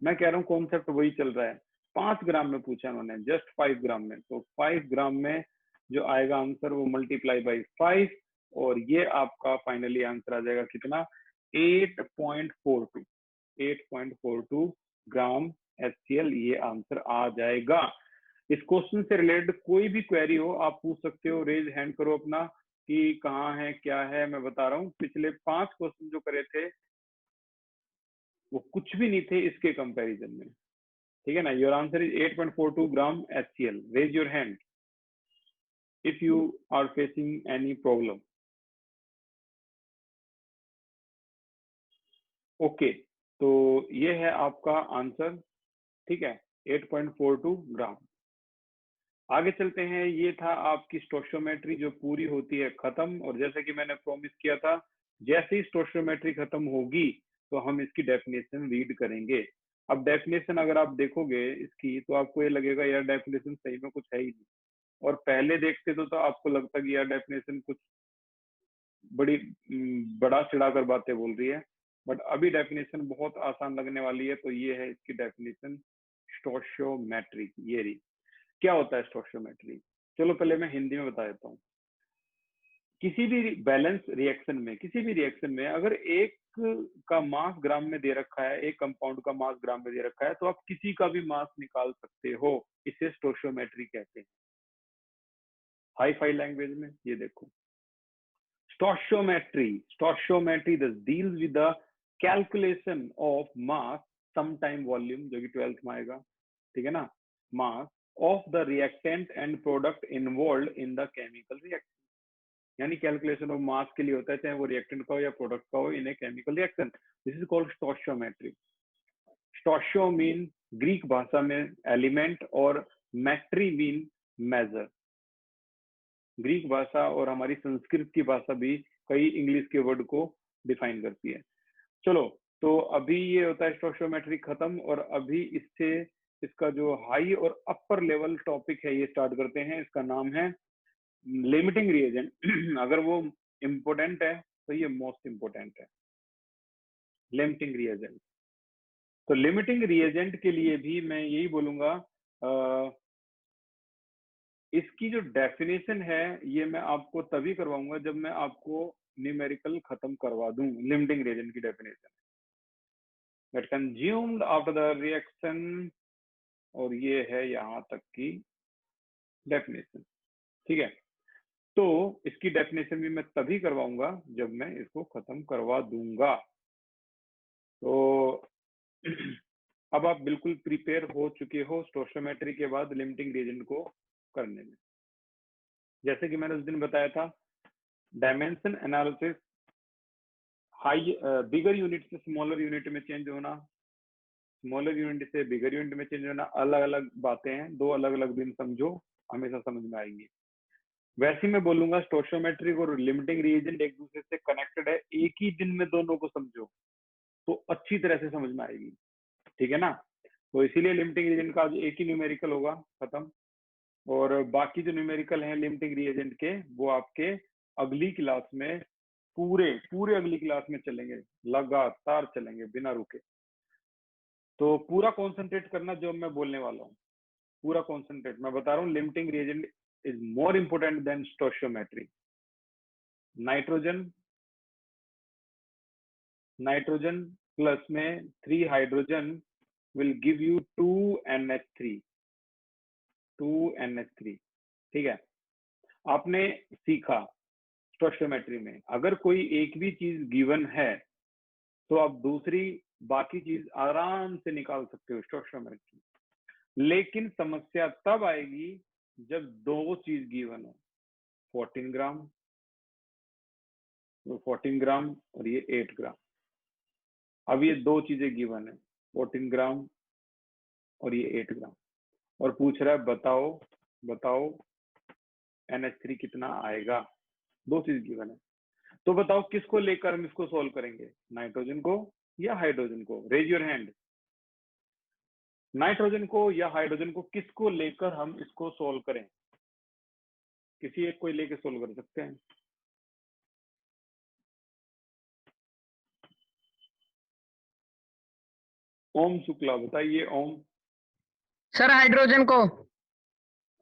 मैं कह रहा हूँ, कॉन्सेप्ट वही चल रहा है। 5 ग्राम में पूछा उन्होंने, जस्ट 5 ग्राम में। तो 5 ग्राम में जो आएगा आंसर वो मल्टीप्लाई बाई 5, और ये आपका फाइनली आंसर आ जाएगा कितना, 8.42 ग्राम HCl, ये आंसर आ जाएगा। इस क्वेश्चन से रिलेटेड कोई भी क्वेरी हो आप पूछ सकते हो, रेज हैंड करो अपना कि कहाँ है क्या है। मैं बता रहा हूँ पिछले 5 क्वेश्चन जो करे थे वो कुछ भी नहीं थे इसके कंपैरिजन में, ठीक है ना। Your answer is 8.42 gram HCl। Raise your hand if you are facing any problem. Okay, तो ये है आपका आंसर, ठीक है, 8.42 ग्राम। आगे चलते हैं। ये था आपकी स्टोशियोमेट्री जो पूरी होती है खत्म, और जैसे कि मैंने प्रॉमिस किया था जैसे ही स्टोशियोमेट्री खत्म होगी तो हम इसकी डेफिनेशन रीड करेंगे। अब डेफिनेशन अगर आप देखोगे इसकी तो आपको ये लगेगा यार डेफिनेशन सही में कुछ है ही नहीं, और पहले देखते तो आपको लगता कि यार डेफिनेशन कुछ बड़ी बड़ा चिढ़ाकर बातें बोल रही है, बट अभी डेफिनेशन बहुत आसान लगने वाली है। तो ये है इसकी डेफिनेशन, स्टोशियोमेट्री। ये रही। क्या होता है स्टोशियोमेट्री, चलो पहले मैं हिंदी में बता देता हूँ। किसी भी बैलेंस रिएक्शन में, किसी भी रिएक्शन में अगर एक का मास ग्राम में दे रखा है, एक कंपाउंड का मास ग्राम में दे रखा है, तो आप किसी का भी मास निकाल सकते हो। इसे स्टोशियोमेट्री कहते हैं हाई फाई लैंग्वेज में। ये देखो stoichiometry this deals with the calculation of mass sometime volume, जो कि 12th में आएगा, ठीक है ना, mass of the reactant and product involve in the chemical reaction. यानी कैलकुलेशन ऑफ मास के लिए होता है, चाहे वो रिएक्टेंट का हो या प्रोडक्ट का हो, in a chemical reaction. This is called stoichiometry. Stoichio mean Greek भाषा में एलिमेंट, और मेट्री मीन मेजर। ग्रीक भाषा और हमारी संस्कृत की भाषा भी कई इंग्लिश के वर्ड को डिफाइन करती है। चलो, तो अभी ये होता है स्टोशियोमेट्री खत्म, और अभी इससे इसका जो हाई और अपर लेवल टॉपिक है ये स्टार्ट करते हैं। इसका नाम है लिमिटिंग रिएजेंट। अगर वो इम्पोर्टेंट है तो ये मोस्ट इम्पोर्टेंट है, लिमिटिंग रिएजेंट। तो लिमिटिंग रिएजेंट के लिए भी मैं यही बोलूंगा, इसकी जो डेफिनेशन है ये मैं आपको तभी करवाऊंगा जब मैं आपको न्यूमेरिकल खत्म करवा दूं। लिमिटिंग रिएजेंट की definition that consumed after the reaction, और ये है यहाँ तक की डेफिनेशन, ठीक है। तो इसकी डेफिनेशन भी मैं तभी करवाऊंगा जब मैं इसको खत्म करवा दूंगा। तो अब आप बिल्कुल प्रिपेयर हो चुके हो स्टोशियोमेट्री के बाद लिमिटिंग रिएजेंट को करने में। जैसे कि मैंने उस दिन बताया था, डायमेंशन एनालिसिस बिगर यूनिट से स्मॉलर यूनिट में चेंज होना, स्मॉलर यूनिट से बिगर यूनिट में चेंज होना, अलग अलग बातें हैं, दो अलग अलग दिन समझो, हमेशा समझ में आएंगी। वैसे मैं बोलूंगा स्टोइचियोमेट्रिक और लिमिटिंग रिएजेंट एक दूसरे से कनेक्टेड है, एक ही दिन में दोनों को समझो तो अच्छी तरह से समझ में आएगी, ठीक है ना। तो इसीलिए लिमिटिंग रिएजेंट का आज एक ही न्यूमेरिकल होगा, खत्म। और बाकी जो न्यूमेरिकल हैं लिमिटिंग रिएजेंट के, वो आपके अगली क्लास में पूरे अगली क्लास में चलेंगे, लगातार चलेंगे बिना रुके। तो पूरा कॉन्सेंट्रेट करना जो मैं बोलने वाला हूँ, पूरा कॉन्सेंट्रेट। मैं बता रहा हूँ limiting reagent is more important than stoichiometry. Nitrogen plus में 3 hydrogen will give you 2NH3, ठीक है। आपने सीखा स्टोइचियोमेट्री में अगर कोई एक भी चीज गिवन है तो आप दूसरी बाकी चीज आराम से निकाल सकते हो स्टोइचियोमेट्री। लेकिन समस्या तब आएगी जब दो चीज गिवन हो, 14 ग्राम, तो 14 ग्राम और ये 8 ग्राम। अब ये दो चीजें गिवन है, 14 ग्राम और ये 8 ग्राम, और पूछ रहा है बताओ NH3 कितना आएगा। दो चीज गिवन है, तो बताओ किसको लेकर हम इसको सोल्व करेंगे, नाइट्रोजन को या हाइड्रोजन को? Raise your hand. नाइट्रोजन को या हाइड्रोजन को, किसको लेकर हम इसको सोल्व करें? किसी एक को लेकर सोल्व कर सकते हैं। ओम शुक्ला बताइए। ओम। सर हाइड्रोजन को।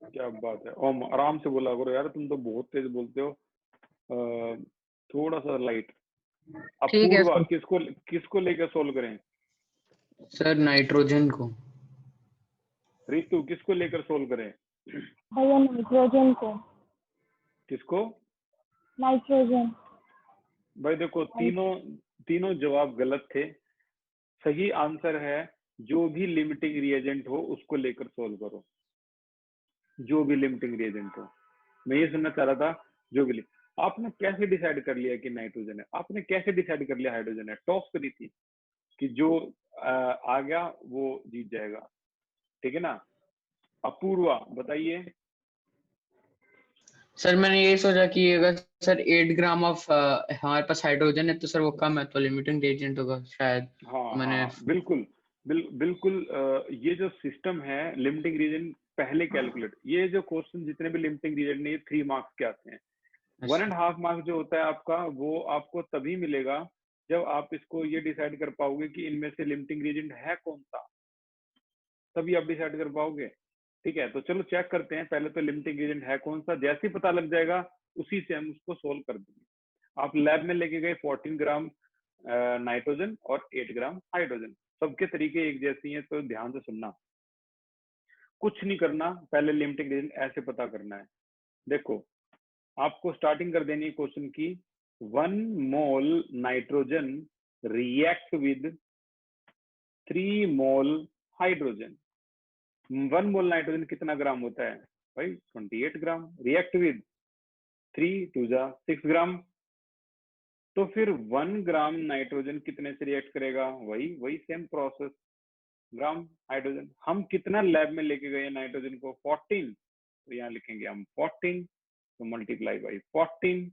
क्या बात है ओम, आराम से बोला करो यार, तुम तो बहुत तेज बोलते हो। थोड़ा सा लाइट। अब ठीक है पूर्वा, सर। किसको लेकर सोल्व करें? सर नाइट्रोजन को। रितु किसको लेकर सोल्व करें? भैया नाइट्रोजन को। किसको? नाइट्रोजन। भाई देखो, तीनों जवाब गलत थे। सही आंसर है जो भी लिमिटिंग रिएजेंट हो उसको लेकर सोल्व करो, जो भी लिमिटिंग रिएजेंट हो। मैं ये सुनना चाह रहा था, जो भी। आपने कैसे डिसाइड कर लिया कि नाइट्रोजन है? आपने कैसे डिसाइड कर लिया हाइड्रोजन है? टॉस करी थी कि जो आ गया वो जीत जाएगा, ठीक है ना। अपूर्वा बताइए। सर मैंने यही सोचा कि अगर सर 8 ग्राम ऑफ हमारे पास हाइड्रोजन है तो सर वो कम है, तो लिमिटिंग रिएजेंट होगा शायद। हाँ मैंने हाँ बिल्कुल बिल्कुल। ये जो सिस्टम है लिमिटिंग रीजन पहले कैलकुलेट, ये जो क्वेश्चन जितने भी लिमिटिंग रीजन है 3 मार्क्स के आते हैं। 1.5 मार्क्स जो होता है आपका, वो आपको तभी मिलेगा जब आप इसको ये डिसाइड कर पाओगे कि इनमें से लिमिटिंग रीजन है कौन सा, तभी आप डिसाइड कर पाओगे, ठीक है। तो चलो चेक करते हैं, पहले तो लिमिटिंग एजेंट है कौन सा, जैसे ही पता लग जाएगा उसी से हम उसको सोल्व कर देंगे। आप लैब में लेके गए 14 ग्राम नाइट्रोजन और 8 ग्राम हाइड्रोजन, सबके तरीके एक जैसे हैं, तो ध्यान से सुनना, कुछ नहीं करना, पहले लिमिटिंग एजेंट ऐसे पता करना है। देखो आपको स्टार्टिंग कर देनी है क्वेश्चन की। 1 mole nitrogen react with 3 mole hydrogen. 1 mole nitrogen कितना ग्राम होता है भाई? 28 ग्राम। रिएक्ट विद 3 2 जा 6 ग्राम। तो फिर 1 ग्राम नाइट्रोजन कितने से रिएक्ट करेगा? वही सेम प्रोसेस, ग्राम हाइड्रोजन। हम कितना लैब में लेके गए नाइट्रोजन को? 14, तो यहाँ लिखेंगे हम 14, तो मल्टीप्लाई बाई 14,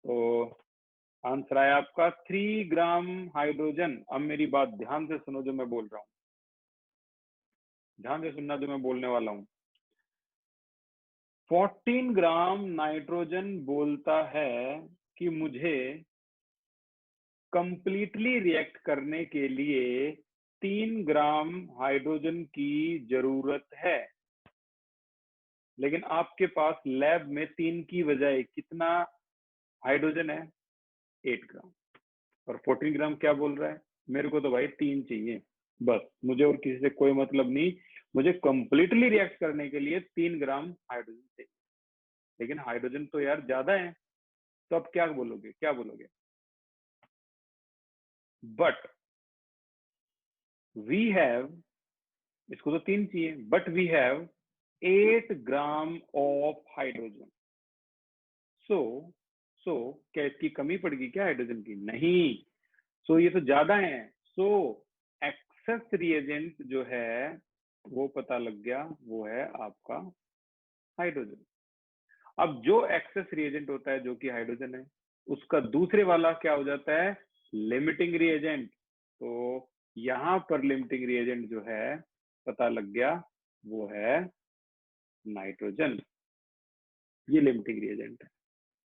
तो आंसर आया आपका 3 ग्राम हाइड्रोजन। अब मेरी बात ध्यान से सुनो जो मैं बोल रहा हूँ, ध्यान से सुनना जो मैं बोलने वाला हूँ। 14 ग्राम नाइट्रोजन बोलता है कि मुझे कंप्लीटली रिएक्ट करने के लिए 3 ग्राम हाइड्रोजन की जरूरत है, लेकिन आपके पास लैब में 3 की बजाय कितना हाइड्रोजन है? 8 ग्राम। और 14 ग्राम क्या बोल रहा है? मेरे को तो भाई 3 चाहिए बस, मुझे और किसी से कोई मतलब नहीं, मुझे कंप्लीटली रिएक्ट करने के लिए 3 ग्राम हाइड्रोजन चाहिए, लेकिन हाइड्रोजन तो यार ज्यादा है। तो अब क्या बोलोगे? बट वी हैव, इसको तो 3 चाहिए, but we have 8 gram of hydrogen, so क्या इसकी कमी पड़ेगी क्या हाइड्रोजन की? नहीं। सो ये तो ज्यादा है। सो एक्सेस रिएजेंट जो है वो पता लग गया, वो है आपका हाइड्रोजन। अब जो एक्सेस रिएजेंट होता है जो कि हाइड्रोजन है, उसका दूसरे वाला क्या हो जाता है? Limiting reagent. तो यहां पर लिमिटिंग रिएजेंट जो है पता लग गया, वो है नाइट्रोजन। ये लिमिटिंग रिएजेंट है।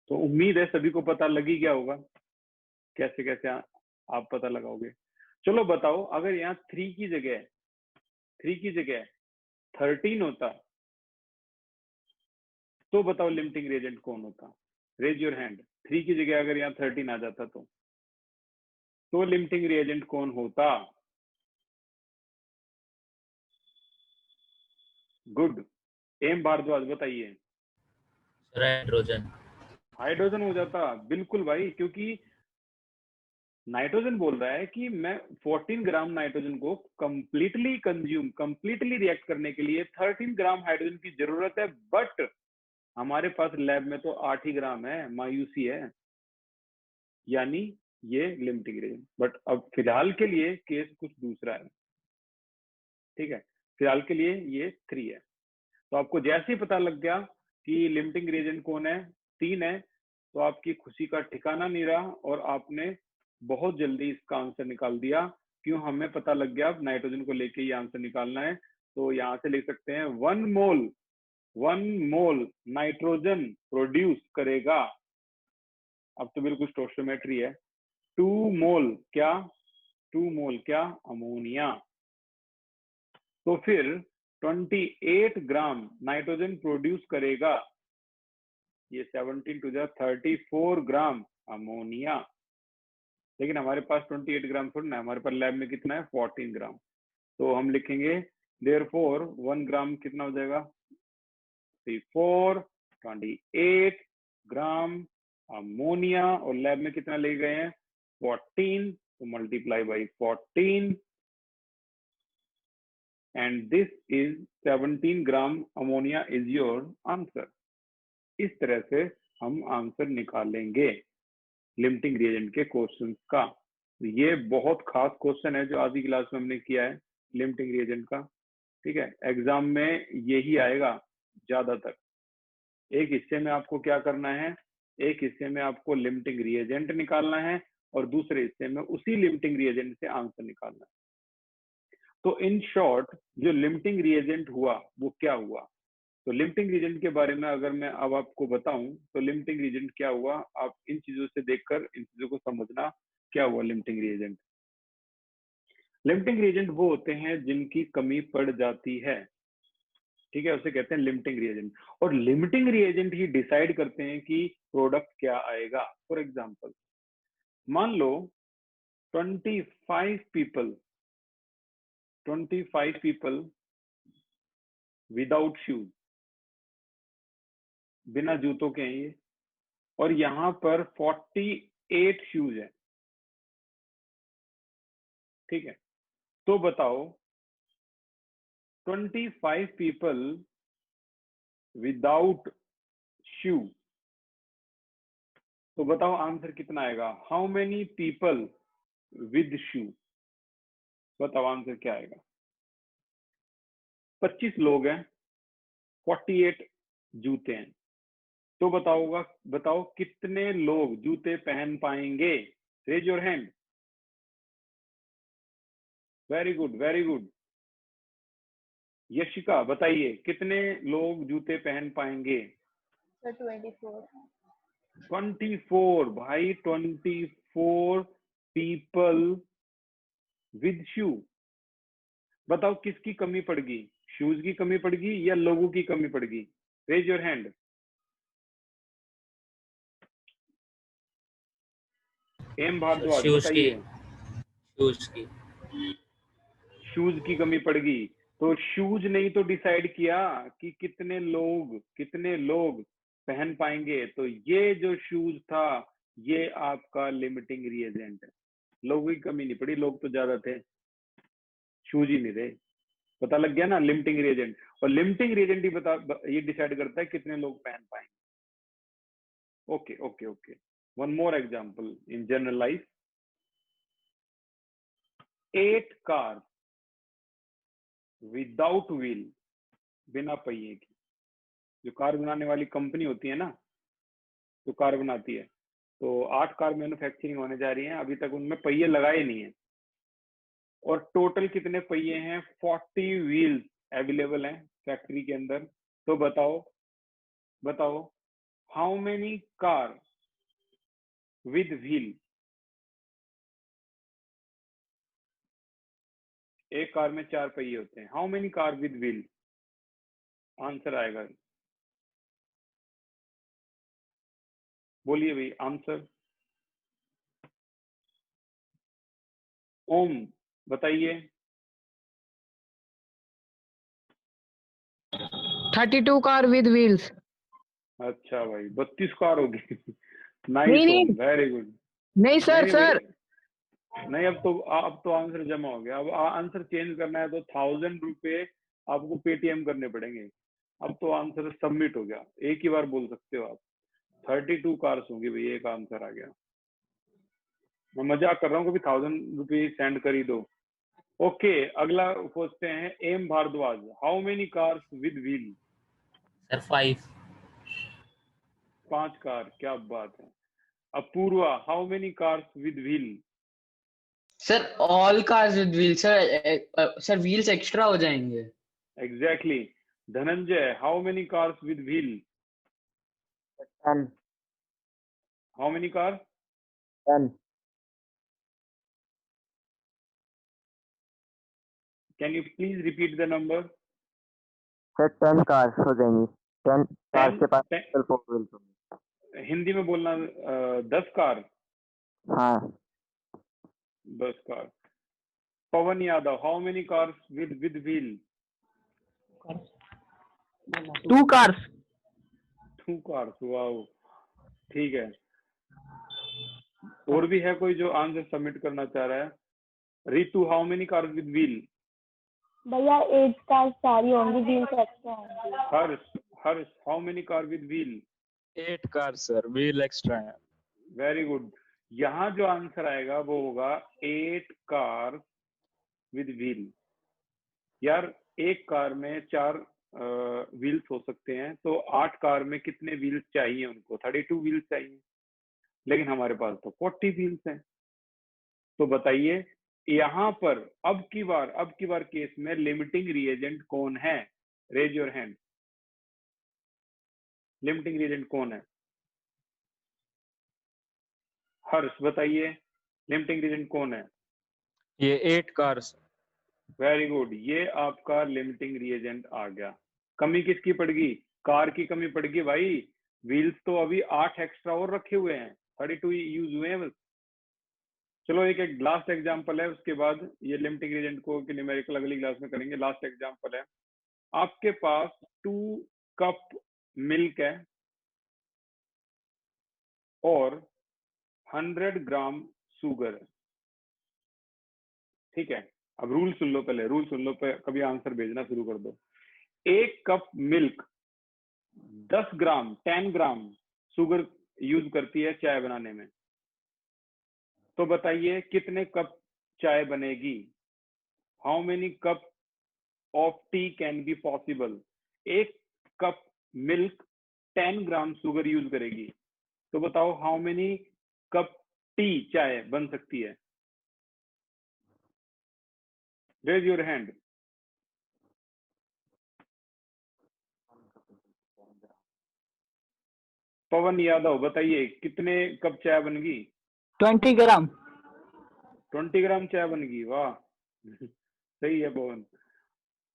तो उम्मीद है सभी को पता लग ही गया होगा कैसे कैसे आप पता लगाओगे। चलो बताओ, अगर यहाँ 3 की जगह 13 होता तो बताओ लिमिटिंग रिएजेंट कौन होता? Raise your hand. 3 की जगह अगर यहाँ 13 आ जाता तो लिमिटिंग रिएजेंट कौन होता? गुड। एम भारद्वाज बताइए। Sir hydrogen. हाइड्रोजन हो जाता, बिल्कुल भाई, क्योंकि नाइट्रोजन बोल रहा है कि मैं 14 ग्राम नाइट्रोजन को कंप्लीटली रिएक्ट करने के लिए 13 ग्राम हाइड्रोजन की जरूरत है, बट हमारे पास लैब में तो 8 ही ग्राम है, मायूसी है। यानी ये लिमिटिंग रेंज। बट अब फिलहाल के लिए केस कुछ दूसरा है, ठीक है? फिलहाल के लिए ये 3 है। तो आपको जैसे ही पता लग गया कि लिमिटिंग रिएजेंट कौन है, 3 है, तो आपकी खुशी का ठिकाना नहीं रहा और आपने बहुत जल्दी इसका आंसर निकाल दिया। क्यों? हमें पता लग गया अब नाइट्रोजन को लेके ये आंसर निकालना है। तो यहाँ से लिख सकते हैं 1 मोल नाइट्रोजन प्रोड्यूस करेगा, अब तो बिल्कुल स्टोइचियोमेट्री है, 2 मोल क्या अमोनिया। तो फिर 28 ग्राम नाइट्रोजन प्रोड्यूस करेगा, ये 17 टू 34 ग्राम अमोनिया। लेकिन हमारे पास 28 ग्राम थोड़ा ना, हमारे पास लैब में कितना है? 14 ग्राम। तो हम लिखेंगे देयरफॉर 1 ग्राम कितना हो जाएगा? 28 ग्राम अमोनिया, और लैब में कितना ले गए हैं? 14, तो multiply by 14 and this is 17 gram ammonia is your answer. इस तरह से हम आंसर निकालेंगे लिमिटिंग रिएजेंट के क्वेश्चन का। ये बहुत खास क्वेश्चन है जो आज की क्लास में हमने किया है लिमिटिंग रिएजेंट का, ठीक है? एग्जाम में यही आएगा ज्यादातर। एक हिस्से में आपको क्या करना है? एक हिस्से में आपको लिमिटिंग रिएजेंट निकालना है और दूसरे हिस्से में उसी लिमिटिंग रिएजेंट से आंसर निकालना है। तो इन शॉर्ट जो लिमिटिंग रिएजेंट हुआ वो क्या हुआ? तो लिमिटिंग रिएजेंट के बारे में अगर मैं अब आपको बताऊं तो लिमिटिंग रिएजेंट क्या हुआ, आप इन चीजों से देखकर इन चीजों को समझना क्या हुआ लिमिटिंग रिएजेंट। लिमिटिंग रिएजेंट वो होते हैं जिनकी कमी पड़ जाती है, ठीक है? उसे कहते हैं लिमिटिंग रिएजेंट। और लिमिटिंग रिएजेंट ही डिसाइड करते हैं कि प्रोडक्ट क्या आएगा। फॉर एग्जांपल, मान लो 25 पीपल विदाउट शूज, बिना जूतों के हैं ये, और यहाँ पर 48 शूज है, ठीक है? तो बताओ 25 पीपल विदाउट शू, तो बताओ आंसर कितना आएगा? हाउ मेनी पीपल विद शू? बताओ आंसर क्या आएगा? 25 लोग हैं, 48 जूते हैं, तो बताओ कितने लोग जूते पहन पाएंगे? Raise your hand. Very good. Yashika बताइए कितने लोग जूते पहन पाएंगे? सर 24। 24 भाई, 24 पीपल विद शू। बताओ किसकी कमी पड़गी? शूज की कमी पड़गी या लोगों की कमी पड़गी? Raise your hand. M Bhardwaj बताइए। शूज की कमी पड़गी। तो शूज नहीं तो डिसाइड किया कि कितने लोग पहन पाएंगे, तो ये जो शूज था ये आपका लिमिटिंग रिएजेंट है। लोगों की कमी नहीं पड़ी, लोग तो ज्यादा थे, शूज ही नहीं थे। पता लग गया ना लिमिटिंग रिएजेंट। और लिमिटिंग रिएजेंट ही ये डिसाइड करता है कितने लोग पहन पाएंगे। Okay. One more example in general life. 8 cars without wheel, बिना पहिए की। जो कार बनाने वाली कंपनी होती है ना, जो कार बनाती है, तो 8 कार मैन्युफैक्चरिंग होने जा रही हैं, अभी तक उनमें पहिए लगाए नहीं है। और टोटल कितने पहिए हैं? 40 व्हील्स अवेलेबल हैं फैक्ट्री के अंदर। तो बताओ how many car with wheel? एक कार में 4 पहिए होते हैं। How many car with wheel? Answer आएगा, बोलिए भाई आंसर। ओम बताइए। 32 कार विद व्हील्स। अच्छा भाई 32 कार होगी। नहीं, नाइस नहीं। ओम, वेरी गुड। नहीं सर, नहीं सर। नहीं, अब तो आंसर जमा हो गया। अब आंसर चेंज करना है तो 1000 रुपए आपको पेटीएम करने पड़ेंगे। अब तो आंसर सबमिट हो गया, एक ही बार बोल सकते हो आप। 32 कार्स होंगी भाई, एक आंसर आ गया। मैं मजाक कर रहा हूँ, कभी 1000 रुपीज सेंड कर ही दो। ओके, अगला पूछते हैं M Bhardwaj. How many cars with wheel? Sir 5। 5 car, क्या बात है। Apoorva, how many cars with wheel? Sir all cars with wheel sir. Sir wheels extra हो जाएंगे। Exactly. Dhananjay, how many cars with wheel? 10. How many car? 10. Can you please repeat the number? Sir 10 cars हो जाएंगी। 10 कार्स के पास 10 4 व्हील्स होंगे। हिंदी में बोलना। 10 कार। हाँ 10 car. Pawan Yadav, how many cars with wheel? 2 cars. 2 cars, wow, ठीक है। और भी है कोई जो आंसर सबमिट करना चाह रहा है? Ritu, how many cars with wheel? भैया 8 कार्स सारी होंगी, व्हील्स एक्स्ट्रा होंगी। Harsh, how many car with wheel? 8 car sir, wheel extra है। Very good. यहाँ जो आंसर आएगा वो होगा 8 कार विद व्हील। यार एक कार में 4 व्हील्स हो सकते हैं, तो 8 कार में कितने व्हील्स चाहिए उनको? 32 व्हील्स चाहिए, लेकिन हमारे पास तो 40 व्हील्स हैं। तो बताइए यहाँ पर अब की बार केस में लिमिटिंग रिएजेंट कौन है? Raise your hand. Limiting reagent कौन है? हर्ष बताइए, लिमिटिंग रिएजेंट कौन है? ये 8 कार्स। वेरी गुड, ये आपका लिमिटिंग रिएजेंट आ गया। कमी किसकी पड़गी? कार की कमी पड़गी भाई। व्हील्स तो अभी 8 एक्स्ट्रा और रखे हुए हैं, 32 यूज हुए हैं बस। चलो एक लास्ट एग्जांपल है, उसके बाद ये लिमिटिंग रिएजेंट को न्यूमेरिकल अगली क्लास में करेंगे। लास्ट एग्जांपल है, आपके पास 2 कप मिल्क है और 100 ग्राम शुगर है, ठीक है। अब रूल सुन लो, पहले रूल सुन लो, कभी आंसर भेजना शुरू कर दो। 1 cup milk 10 gram sugar use करती है चाय बनाने में। तो बताइए कितने कप चाय बनेगी? How many cup of T can be possible? 1 cup milk 10 gram sugar use करेगी, तो बताओ हाउ मेनी कप टी चाय बन सकती है? Raise your hand. Pawan Yadav बताइए कितने कप चाय बनेगी? 20 ग्राम। 20 ग्राम चाय बनेगी, वाह। सही है पवन।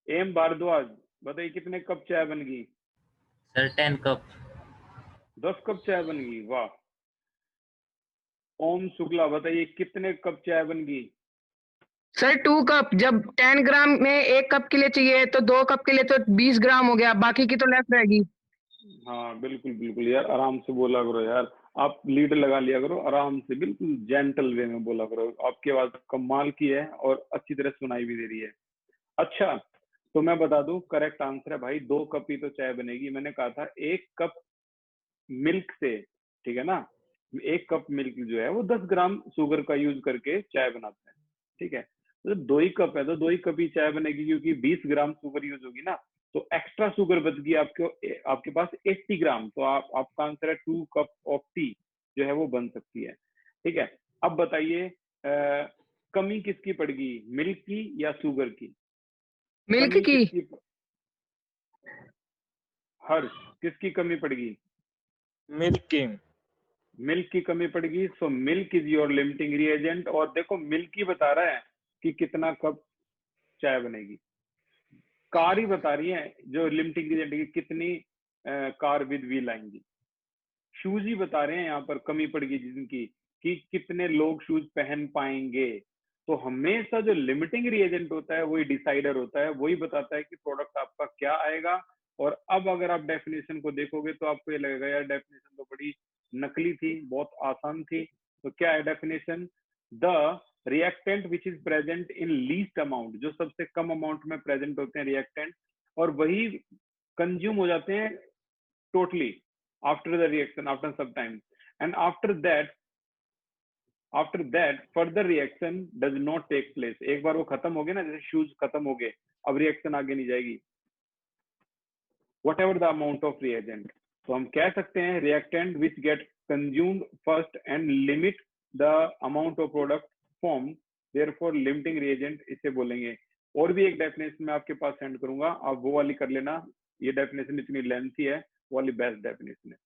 एम भारद्वाज बताइए कितने कप चाय बनेगी? Sir 10 cup. 10 कप चाय बनेगी, वाह। ओम शुक्ला बताइए कितने कप चाय बनेगी? Sir 2 cup. जब 10 ग्राम में 1 कप के लिए चाहिए तो 2 कप के लिए तो 20 ग्राम हो गया, बाकी की तो लेफ्ट रहेगी। हाँ बिल्कुल बिल्कुल यार, आराम से बोला करो यार, आप लीड लगा लिया करो आराम से, बिल्कुल जेंटल वे में बोला करो। आपकी आवाज कमाल की है और अच्छी तरह सुनाई भी दे रही है। अच्छा, तो मैं बता दूं करेक्ट आंसर है भाई 2 कप ही तो चाय बनेगी। मैंने कहा था 1 कप मिल्क से, ठीक है ना, 1 कप मिल्क जो है वो 10 ग्राम शुगर का यूज करके चाय बनाते हैं, ठीक है। तो 2 ही कप है तो 2 ही कप ही चाय बनेगी, क्योंकि 20 ग्राम शुगर यूज होगी ना, तो एक्स्ट्रा शुगर बच गई आपके पास 80 ग्राम। तो आपका आंसर है 2 कप ऑफ टी जो है वो बन सकती है, ठीक है। अब बताइए कमी किसकी पड़ेगी, मिल्क की या शुगर की? मिल्क कमी की। किसकी हर्ष, किसकी कमी पड़ेगी? Milking. मिल्क की कमी पड़ेगी। So milk is your limiting reagent. और देखो मिल्क ही बता रहा है कि कितना कप चाय बनेगी, कार ही बता रही है जो लिमिटिंग रिएजेंट की कितनी कार विद व्हील आएंगी। शूज ही बता रहे हैं यहाँ पर कमी पड़ेगी जिनकी, कि कितने लोग शूज पहन पाएंगे। तो हमेशा जो लिमिटिंग रिएजेंट होता है वही डिसाइडर होता है, वही बताता है कि प्रोडक्ट आपका क्या आएगा। और अब अगर आप डेफिनेशन को देखोगे तो आपको ये लगेगा यार डेफिनेशन तो बड़ी नकली थी, बहुत आसान थी। तो क्या है definition? The reactant which is present in least amount, जो सबसे कम अमाउंट में प्रेजेंट होते हैं रिएक्टेंट, और वही कंज्यूम हो जाते हैं totally after the reaction after some time, and after that further reaction does not take place। एक बार वो खत्म हो गए ना, जैसे शूज खत्म हो गए, अब रिएक्शन आगे नहीं जाएगी whatever the amount of reagent। तो हम कह सकते हैं reactant which get consumed first and limit the amount of product formed, therefore limiting reagent इसे बोलेंगे। और भी एक डेफिनेशन मैं आपके पास सेंड करूंगा, आप वो वाली कर लेना, ये डेफिनेशन इतनी लेंथी है, वो वाली बेस्ट डेफिनेशन है।